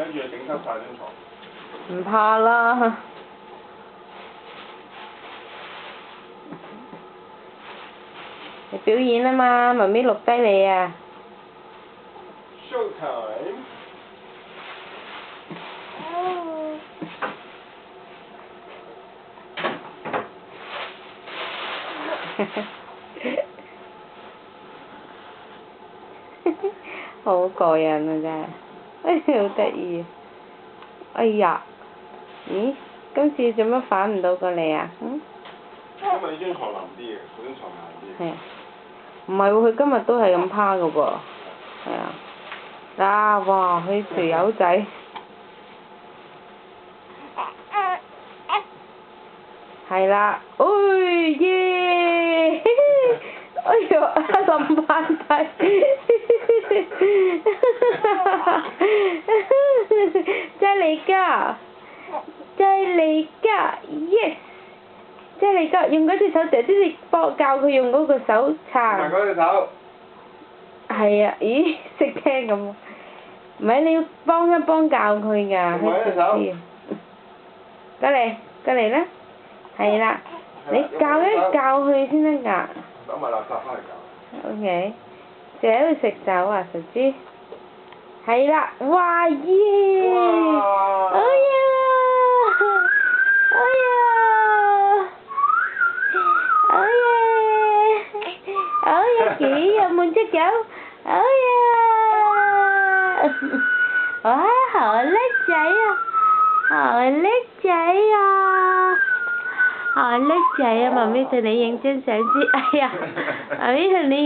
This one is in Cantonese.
睇住佢整濕晒張床。唔怕啦。你表演啊嘛，媽咪錄低你啊。Show time！好過癮啊真係，好得意啊！哎呀，咦？今次做乜反唔到過嚟啊？嗯？因為呢張床腍啲嘅，嗰張床硬啲。係啊。唔係喎，佢今日都係咁趴嘅噃。係啊。啊！哇！佢條友仔。係啦，哎耶！哎呦，冧翻低，再嚟個，再嚟個 ，yes！ 再嚟個，用嗰隻手，姐姐幫教佢用嗰個手撐。唔係嗰隻手。係啊，咦？識聽咁喎，唔係你要幫一幫教佢㗎，佢就知。過嚟啦！係啦，你教一教佢先得㗎。攞埋垃圾翻嚟教。O.K. 成日喺度食酒啊，傻豬。係啦，哇耶！哇！哎呀！哎呀！哎呀！哎呀幾有滿足酒？哎呀！哇，好叻仔啊！好叻仔啊！好叻仔啊！媽咪同你影張相先，哎呀，媽咪同你影。